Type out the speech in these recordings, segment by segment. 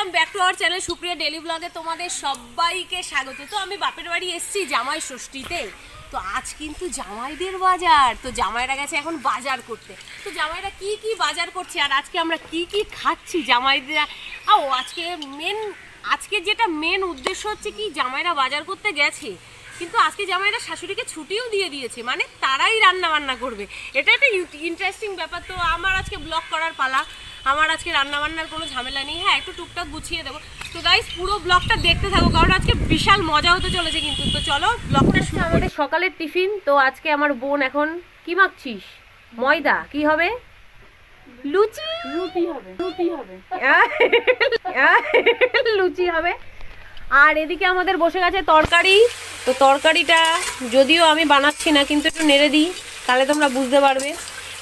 Welcome back to our channel Supriya daily ব্লগে তোমাদের সবাইকে স্বাগত। তো আমি বাপের বাড়ি এসেছি জামাই ষষ্ঠীতে। তো আজ কিন্তু জামাইদের বাজার, তো জামাইরা গেছে এখন বাজার করতে। তো জামাইরা কি কি বাজার করছে আর আজকে আমরা কি কি খাচ্ছি জামাইরা। আজকে যেটা মেন উদ্দেশ্য হচ্ছে কি, জামাইরা বাজার করতে গেছে কিন্তু আজকে জামাইরা শাশুড়িকে ছুটিও দিয়ে দিয়েছে, মানে তারাই রান্না বান্না করবে। এটা একটা ইন্টারেস্টিং ব্যাপার। তো আমার আজকে ব্লগ করার পালা, আমার আজকে রান্না বান্নার কোনো ঝামেলা নেই। হ্যাঁ, একটু টুকটাক গুছিয়ে দেবো। তো গাইস পুরো ব্লগটা দেখতে থাকো, কারণ আজকে বিশাল মজা হতে চলেছে কিন্তু। তো চলো ব্লগটা শুরু। আমাদের সকালের টিফিন। তো আজকে আমার বোন এখন কি মাখছিস? ময়দা। কি হবে? লুচি। রুটি হবে। লুচি হবে। আর এদিকে আমাদের বসে গেছে তরকারি। তো তরকারিটা যদিও আমি বানাচ্ছি না, কিন্তু একটু নেড়ে দিই, তাহলে তোমরা বুঝতে পারবে,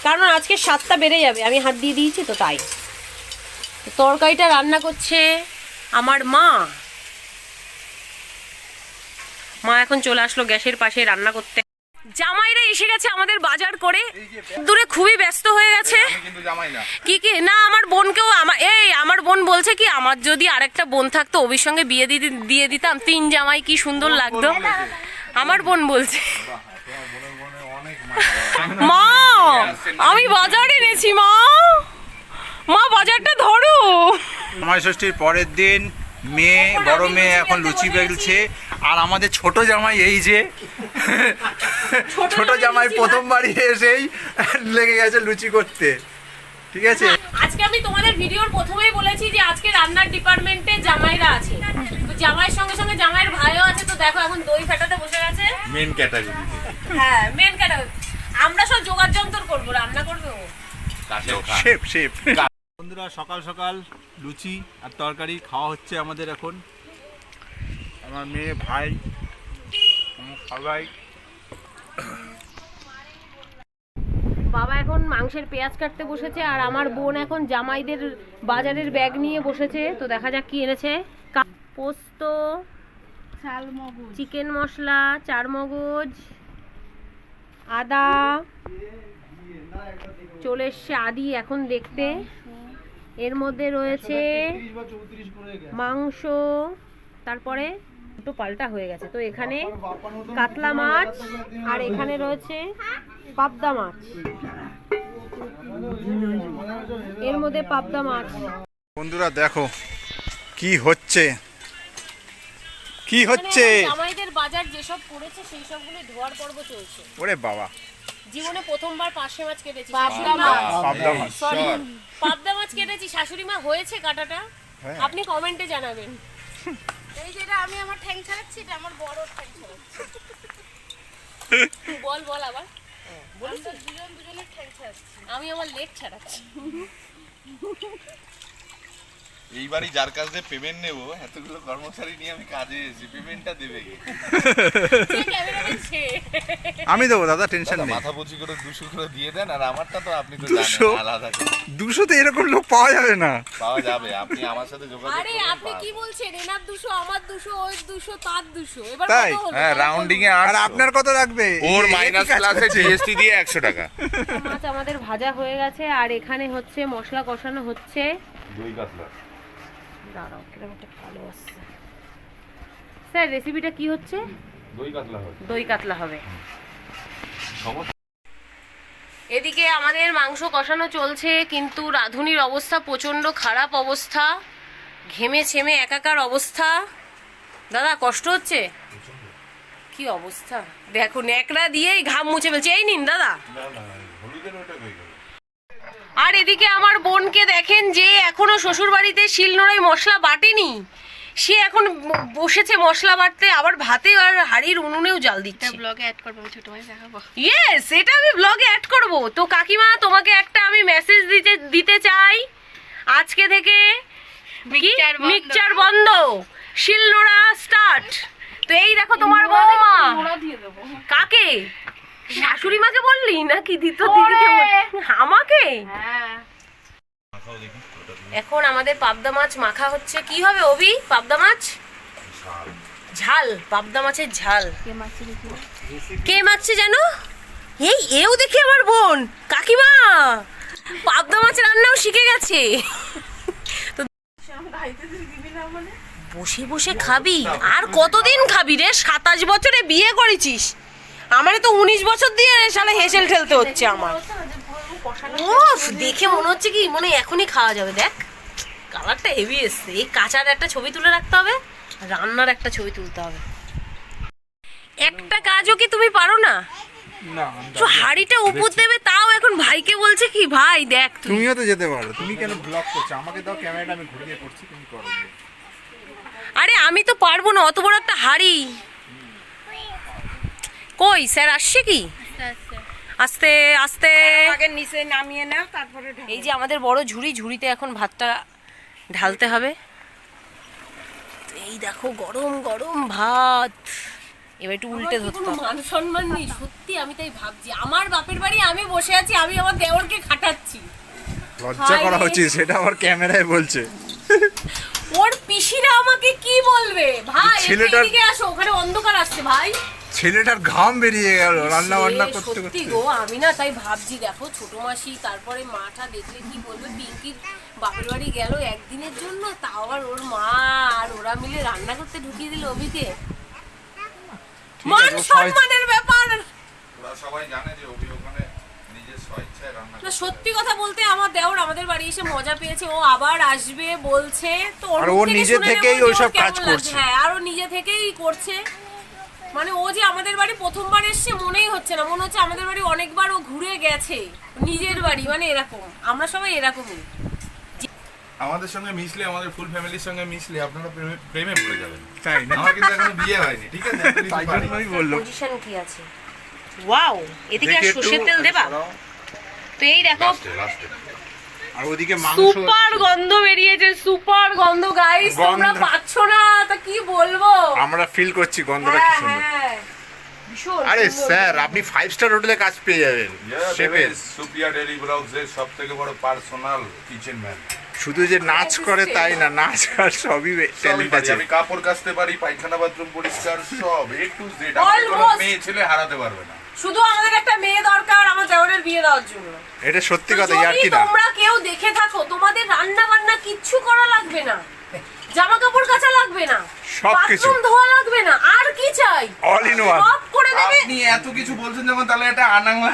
কারণ আজকে স্বাদটা বেড়ে যাবে। আমি হাত দিয়ে দিয়েছি তো তাই। তরকারিটা রান্না করছে আমার মা এখন চলে আসলো গ্যাসের পাশে রান্না করতে। জামাইরা এসে গেছে আমাদের বাজার করে, দূরে খুবই ব্যস্ত হয়ে গেছে। কি কি না, আমার বোনকেও আমার বোন বলছে কি, আমার যদি আরেকটা বোন থাকতো ওর সঙ্গে বিয়ে দিয়ে দিতাম, 3 জামাই কি সুন্দর লাগতো। আমার বোন বলছে মা আমি বাজার এনেছি, মা বাজারটা ধরো। জামাই ষষ্ঠীর পরের দিন মেয়ে, বড় মেয়ে এখন লুচি বেলছে, আর আমাদের ছোট জামাই এই যে ছোট জামাই প্রথমবারই এসেই লেগে গেছে লুচি করতে। ঠিক আছে, আজকে আমি তোমাদের ভিডিওর প্রথমেই বলেছি যে আজকে রান্নার ডিপার্টমেন্টে জামাইরা আছে। তো জামাইয়ের সঙ্গে সঙ্গে জামাইয়ের ভাইও আছে। তো দেখো এখন দই ফাটাতে বসে গেছে মেন ক্যাটাগরি। হ্যাঁ, মেন ক্যাটাগরি। আমরা সব জোগাড় যন্ত্র করবো, রান্না করবো শেফ। বন্ধুরা, সকাল সকাল লুচি আর তরকারি খাওয়া হচ্ছে আমাদের এখন। আমার মেয়ে, ভাই, সবাই। বাবা এখন মাংসের পেঁয়াজ কাটতে বসেছে, আর আমার বোন এখন জামাইদের বাজারের ব্যাগ নিয়ে বসেছে। তো দেখা যাক কি এনেছে। পোস্ত, চিকেন মশলা, চারমগজ, আদা, চলে এসছে আদি এখন দেখতে। এর মধ্যে রয়েছে মাংস, তারপরে দুটো পাল্টা হয়ে গেছে। তো এখানে কাতলা মাছ, আর এখানে রয়েছে পাবদা মাছ। এর মধ্যে পাবদা মাছ। বন্ধুরা দেখো কি হচ্ছে, জামাইদের বাজার যেসব করেছে সেই সবগুলো ধোয়ার পর্ব চলছে। ওরে বাবা, জীবনে প্রথমবার পার্শে মাছ কেটেছি। পাবদা মাছ কেটেছি, শাশুড়ি মা হয়েছে কাটাটা? আপনি কমেন্টে জানাবেন। এই যেটা আমি আমার ঠ্যাং ছাড়াচ্ছি, এটা আমার বড় ঠ্যাং ছাড়াচ্ছি। বল আবার। বলিস দুজনের ঠ্যাং ছাড়াচ্ছি। আমি আমার লেগ ছাড়াচ্ছি। এইবারই যার কাছ থেকে পেমেন্ট নেবো, এতগুলো কর্মচারী নিয়ে আমি কাজে এসেছি, পেমেন্টটা দেবে কি? আমি দেবো দাদা, টেনশন নেই। মাথা পচি করে 200 করে দিয়ে দেন, আর আমারটা তো আপনি তো জানেন আলাদা করে। 200 তে এরকম লোক পাওয়া যাবে না। পাওয়া যাবে, আপনি আমার সাথে যোগাযোগ করুন। আরে আপনি কি বলছেন? এনার 200, আমার 200, ওই 200, তার 200। এবার তাই? কত হলো? হ্যাঁ, রাউন্ডিং এ। আর আপনার কত লাগবে? ওর মাইনাস প্লাসে জিএসটি দিয়ে 100 টাকা। মাছ আমাদের ভাজা হয়ে গেছে, আর এখানে হচ্ছে মশলা কষানো হচ্ছে। দই কাতলা। দাঁড়াও, কিরকম একটা ভালো আসছে। স্যার রেসিপিটা কি হচ্ছে? দই কাতলা হবে। দই কাতলা হবে। এদিকে আমাদের মাংস কষানো চলছে, কিন্তু রাঁধুনির অবস্থা প্রচন্ড খারাপ অবস্থা, ঘেমে ছেমে একাকার অবস্থা। দাদা কষ্ট হচ্ছে? কি অবস্থা দেখো, ন্যাকড়া দিয়েই ঘাম মুছে ফেলছে। এই নিন দাদা। আর এদিকে আমার বোনকে দেখেন, যে এখনো শ্বশুর বাড়িতে শিলনোড়ায় মশলা বাটেনি, সে এখন বসেছে মশলা বাটতে, আবার ভাতে আর হাড়ির উনুনেও জাল দিচ্ছে। ব্লগে অ্যাড করব, ছোট ভাই দেখাবো। ইয়েস, এটা আমি ব্লগে অ্যাড করব। তো কাকিমা, তোমাকে একটা আমি মেসেজ দিতে চাই, আজকে থেকে মিক্সচার বন্ধ, শিলনোড়া স্টার্ট। তো এই দেখো তোমার বৌমা। কাকে? শাশুড়ি মাকে বললি নাকি দিদিকে? আমাকে? এখন আমাদের পাবদা মাছ মাখা হচ্ছে। কি হবে অভি? পাবদা মাছ ঝাল, পাবদা মাছের ঝাল। কে মাখছে যেন? এও দেখি আমার বোন। কাকিমা পাবদা মাছ রান্নাও শিখে গেছে। তো বসে বসে খাবি আর কতদিন খাবি রে? 27 বছরে বিয়ে করেছিস, আমার তো 19 বছর দিয়ে শালা হেসেল ঠেলতে হচ্ছে আমার। উফ, দেখে মনে হচ্ছে কি মনে হয় এখনই খাওয়া যাবে। দেখ কালারটা হেভি এসছে। এই কাঁচার একটা ছবি তুলে রাখতে হবে, রান্নার একটা ছবি তুলতে হবে। একটা কাজও কি তুমি পারো না? না তো হাড়িটা উপর দেবে, তাও এখন ভাইকে বলছে কি ভাই দেখ তুই। তুমিও তো যেতে পারো, তুমি কেন ব্লক করছো? আমাকে দাও ক্যামেরাটা, আমি ঘুরিয়ে করছি, তুমি করো। আরে আমি তো পারবো না, অত বড় একটা হাড়ি। কই স্যার আসছে কি? আস্তে আস্তে আগে নিচে নামিয়ে নাও, তারপরে এই যে আমাদের বড় ঝুড়ি, ঝুড়িতে এখন ভাতটা ঢালতে হবে। এই দেখো গরম গরম ভাত, এবার একটু উল্টে ধরতে হবে। মান সম্মান নেই সত্যি, আমি তাই ভাবছি আমার বাপের বাড়ি আমি বসে আছি, আমি আমার দেওরকে খাটাচ্ছি। লজ্জা করা উচিত, সেটা আমার ক্যামেরায় বলছে। ওর পিসিরা আমাকে কি বলবে? ভাই ছেলেটার- এদিকে আসো, ওখানে অন্ধকার আসছে ভাই। ছেলেটার ঘাম বেরিয়ে গেল রান্না বান্না করতে সত্যি করতে। গো, আমি না তাই ভাবছি, দেখো ছোট মাসি তারপরে মাটা দেখলে কি বলবে, পিঙ্কির বাপের বাড়ি গেল একদিনের জন্য, তাও আবার ওর মা আর ওরা মিলে রান্না করতে ঢুকিয়ে দিল অভিকে। মান সম্মানের ব্যাপার। ওরা সবাই জানে যে অভি ওখানে নিজের স্বেচ্ছায় রান্না না সত্যি কথা বলতে আমার দেওর আমাদের বাড়ি এসে মজা পেয়েছে, ও আবার আসবে বলছে তো। ওর আর ও মুখ থেকে নিজে শুনে থেকেই নেবো যে ওইসব ওর কেমন কাজ লাগছে। করছে। হ্যাঁ, আর ও নিজে থেকেই করছে। মানে ও যে আমাদের বাড়ি প্রথমবার এসছে মনেই হচ্ছে না, মনে হচ্ছে আমাদের বাড়ি অনেকবার ও ঘুরে গেছে, নিজের বাড়ি। মানে এরকম, আমরা সবাই এরকমই। আমাদের সঙ্গে মিশলে, আমাদের ফুল ফ্যামিলির সঙ্গে মিশলে আপনারা প্রেমে পড়ে যাবেন। তাই না? আমার কিন্তু এখনো বিয়ে হয়নি, ঠিক আছে? একটা কিছু তাই পারি। জন্যই বললো। পজিশন কি আছে? ওয়াও, এদিকে আর দেখে সর্ষের একটু- তেল দেবা? তো এই দেখো লাস্টে আর ওদিকে মাংস সুপার গন্ধ বেরিয়েছে, সুপার গন্ধ গাইস। তোমরা গন্ধ। পাচ্ছ না তা কি বলবো। আমরা ফিল করছি গন্ধটা কি হ্যাঁ সুন্দর। হ্যাঁ, ভীষণ আরে সুন্দর স্যার, গন্ধ। আপনি 5 স্টার হোটেলে কাজ পেয়ে যাবেন শেফের। সুপিয়া ডেলি ব্লগসের সবথেকে বড় পার্সোনাল কিচেন ম্যান। শুধু যে নাচ করে তাই না, নাচ আর সবই ট্যালেন্ট আছে। আমি কাপড় কাচতে পারি, পায়খানা বাথরুম পরিষ্কার, সব A to Z। Almost. মেয়ে ছেলে হারাতে পারবে না। শুধু আমাদের একটা মেয়ে দরকার আমার দেওরের বিয়ে দেওয়ার জন্য। এটা সত্যি কথা, তো ইয়ার যদি কি না? তোমরা কেউ দেখে থাকো, তোমাদের রান্না বান্না কিচ্ছু করা লাগবে না, জামা কাপড় কাচা লাগবে না, সবকিছু। বাথরুম ধোয়া লাগবে না, আর কি চাই? All in one. সব করে দেবে। আপনি এত কিছু বলছেন যখন, তাহলে একটা আনাঙ্গা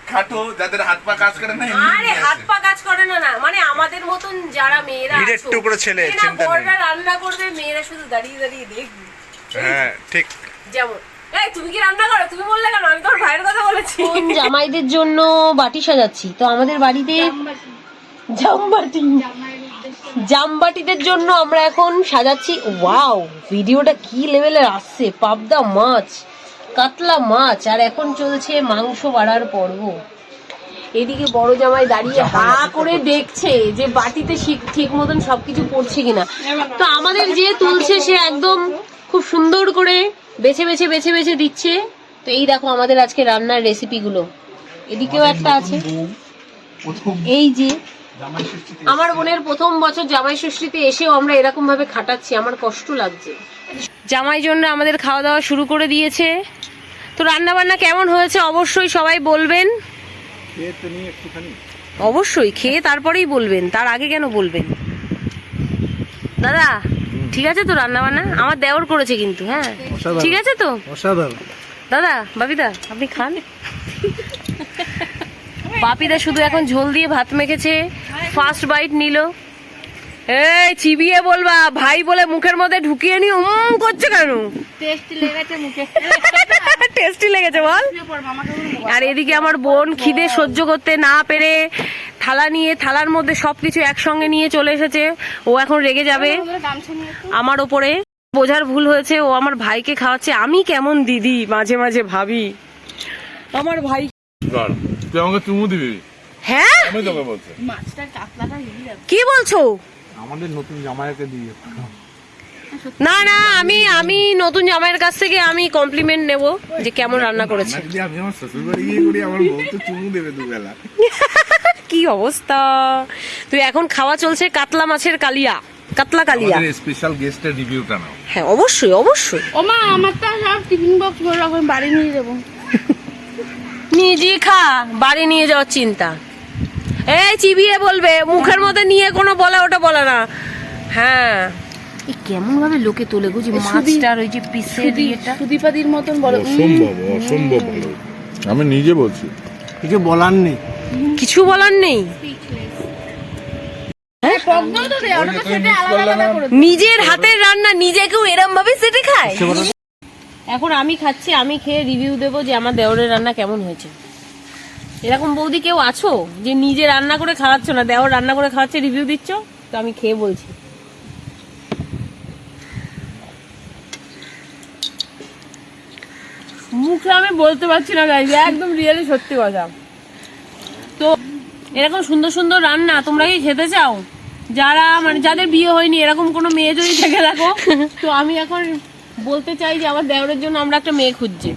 খাটো যাদের হাত পা কাজ করে না, এমনি আরে নিয়ে হাত আসেন। পা কাজ করে না, না মানে আমাদের মতন যারা মেয়েরা হিরের আছো, টুকরো ছেলে, এরা চিন্তা নেই। বড়রা রান্না করবে, মেয়েরা শুধু দাঁড়িয়ে দাঁড়িয়ে দেখবে। হ্যাঁ ঠিক। যেমন এই তুমি কি রান্না করো? তুমি বললে কেন? আমি তোর ভাইয়ের কথা বলেছি। জামাইদের জন্য বাটি সাজাচ্ছি, তো আমাদের বাড়িতে জামবাটিদের জন্য আমরা এখন সাজাচ্ছি। ওয়াও, ভিডিওটা কি লেভেলের আসছে! পাবদা মাছ, কাতলা মাছ, আর এখন চলছে মাংস বাড়ার পর্ব। এদিকে বড় জামাই দাঁড়িয়ে হা করে দেখছে যে বাটিতে ঠিক মতন সবকিছু পড়ছে কিনা। তো আমাদের যে তুলছে সে একদম খুব সুন্দর করে বেছে বেছে বেছে বেছে দিচ্ছে। তো এই দেখো আমাদের আজকে রান্নার রেসিপিগুলো, এদিকেও একটা আছে। এই যে আমার বোনের প্রথম বছর জামাই ষষ্ঠীতে এসেও আমরা এরকম ভাবে খাটাচ্ছি, আমার কষ্ট লাগছে। জামাই জন্য আমাদের খাওয়া দাওয়া শুরু করে দিয়েছে। তো রান্না বান্না কেমন হয়েছে অবশ্যই সবাই বলবেন। অবশ্যই খেয়ে তারপরেই বলবেন, তার আগে কেন বলবেন? দাদা ঠিক আছে তো রান্না বান্না? আমার দেওর করেছে কিন্তু। হ্যাঁ ঠিক আছে তো? দাদা, বাপিদা আপনি খান। বাপিদা শুধু এখন ঝোল দিয়ে ভাত মেখেছে, ফার্স্ট বাইট নিল। এই চিবিয়ে বলবা, ভাই বলে মুখের মধ্যে ঢুকিয়ে নি করছে কেন? টেস্টি লেগেছে মুখে। টেস্টি লেগেছে বল। আর এদিকে আমার বোন খিদে সহ্য করতে না পেরে থালা নিয়ে, থালার মধ্যে সবকিছু একসঙ্গে নিয়ে চলে এসেছে। ও এখন রেগে যাবে আমার ওপরে। বোঝার ভুল হয়েছে, ও আমার ভাইকে খাওয়াচ্ছে। আমি কেমন দিদি মাঝে মাঝে ভাবি, আমার ভাই। তুই আমাকে চুমু দিবি? হ্যাঁ আমি তোকে বলছি। কি বলছো? আমাদের নতুন জামাইকে দিয়ে না না, আমি নতুন জামাইয়ের কাছ থেকে আমি কমপ্লিমেন্ট নেব যে কেমন রান্না করেছে। যদি আমি আমার শ্বশুর বাড়ি গিয়ে করি, আমার বউ তো চুমু দেবে দুবেলা। কি অবস্থা! তুই এখন খাওয়া চলছে কাতলা মাছের কালিয়া, কাতলা কালিয়া। আমাদের স্পেশাল গেস্টের রিভিউটা নাও। হ্যাঁ অবশ্যই অবশ্যই। ও মা, আমারটা সব টিফিন বক্স করে রাখবেন, বাড়ি নিয়ে যাবো। নিজে খা, বাড়ি নিয়ে যাওয়ার চিন্তা। এই চিবিয়ে বলবে, মুখের মধ্যে নিয়ে কোনো বলা ওটা বলে না। হ্যাঁ এই কেমন ভাবে লোকে তোলে গো, যে মাছটার ওই যে পিসের ইয়েটা সুদীপাদির মতন বলো। অসম্ভব অসম্ভব ভালো, আমি নিজে বলছি। কিছু বলার নেই। কিছু বলার নেই। টকদই তো দেয়, ওটা তো সেটা আলাদা আলাদা করে। নিজের হাতের রান্না নিজেকেও এরম ভাবে সেটে খায়। এখন আমি খাচ্ছি, আমি খেয়ে রিভিউ দেবো যে আমার দেওরের রান্না কেমন হয়েছে। এরকম বৌদি কেউ আছো যে নিজে রান্না করে খাওয়াচ্ছ না, দেওর রান্না করে খাওয়াচ্ছে রিভিউ দিচ্ছ? তো আমি খেয়ে বলছি। মুখে আমি বলতে পারছি না গাইজ, একদম রিয়েলি সত্যি কথা। তো এরকম সুন্দর সুন্দর রান্না তোমরা কি খেতে চাও? যারা মানে যাদের বিয়ে হয়নি এরকম কোনো মেয়ে যদি থেকে থাকো, তো আমি এখন বলতে চাই যে আমার দেওরের জন্য আমরা একটা মেয়ে খুঁজছি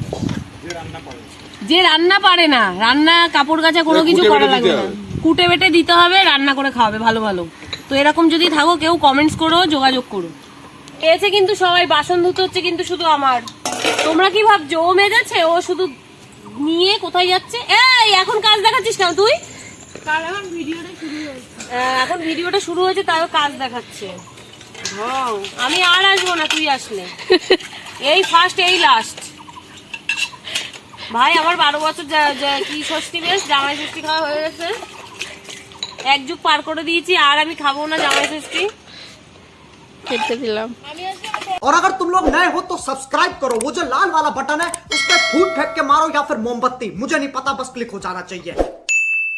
যে রান্না পারে না, রান্না কাপড় কাচা কোনো কিছু করা লাগবে না, কুটে বেটে দিতে হবে, রান্না করে খাওয়াবে ভালো ভালো। তো এরকম যদি থাকো কেউ কমেন্টস করো, যোগাযোগ করো। এসে কিন্তু সবাই বাসন ধুতে হচ্ছে কিন্তু শুধু আমার। তোমরা কি ভাবছো ও মেজাচ্ছে, ও শুধু নিয়ে কোথায় যাচ্ছে? এই এখন কাজ দেখাচ্ছিস কেন তুই? এখন ভিডিওটা শুরু হয়েছে তাও কাজ দেখাচ্ছে। আমি আর আসবো না তুই আসলে, এই ফার্স্ট এই লাস্ট। ভাই আমার 12 বছর কি ষষ্ঠী বেশ জামাই ষষ্ঠী খাওয়া হয়ে গেছে, এক যুগ পার করে দিয়েছি, আর আমি খাবো না জামাই ষষ্ঠী। খেতে দিলাম। और अगर तुम लोग नए हो तो सब्सक्राइब करो, वो जो लाल वाला बटन है उस पर फूट फेंक के मारो या फिर मोमबत्ती, मुझे नहीं पता, बस क्लिक हो जाना चाहिए।